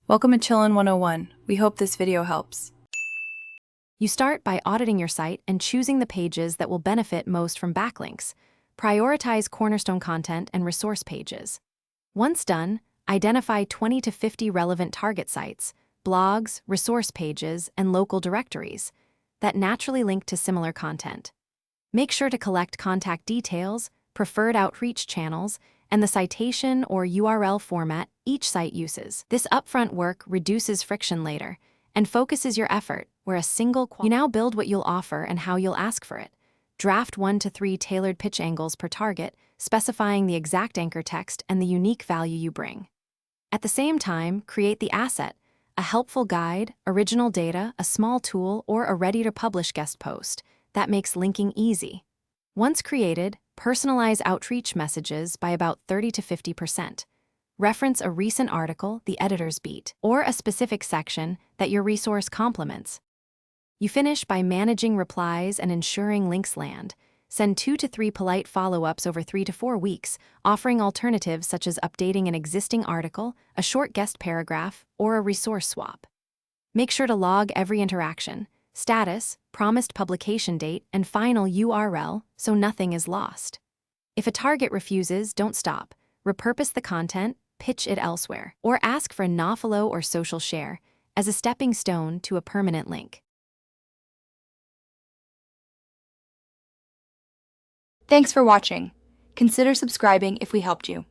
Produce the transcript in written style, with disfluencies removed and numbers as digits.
Welcome to Chillin' 101. We hope this video helps. You start by auditing your site and choosing the pages that will benefit most from backlinks. Prioritize cornerstone content and resource pages. Once done, identify 20 to 50 relevant target sites, blogs, resource pages, and local directories that naturally link to similar content. Make sure to collect contact details, preferred outreach channels, and the citation or URL format each site uses. This upfront work reduces friction later and focuses your effort where a single You now build what you'll offer and how you'll ask for it. Draft 1 to 3 tailored pitch angles per target, specifying the exact anchor text and the unique value you bring. At the same time, create the asset, a helpful guide, original data, a small tool, or a ready-to-publish guest post that makes linking easy. Once created, personalize outreach messages by about 30 to 50%. Reference a recent article, the editor's beat, or a specific section that your resource complements. You finish by managing replies and ensuring links land. Send 2 to 3 polite follow-ups over 3 to 4 weeks, offering alternatives such as updating an existing article, a short guest paragraph, or a resource swap. Make sure to log every interaction, status, promised publication date, and final URL so nothing is lost. If a target refuses, don't stop. Repurpose the content, pitch it elsewhere, or ask for a no-follow or social share as a stepping stone to a permanent link. Thanks for watching. Consider subscribing if we helped you.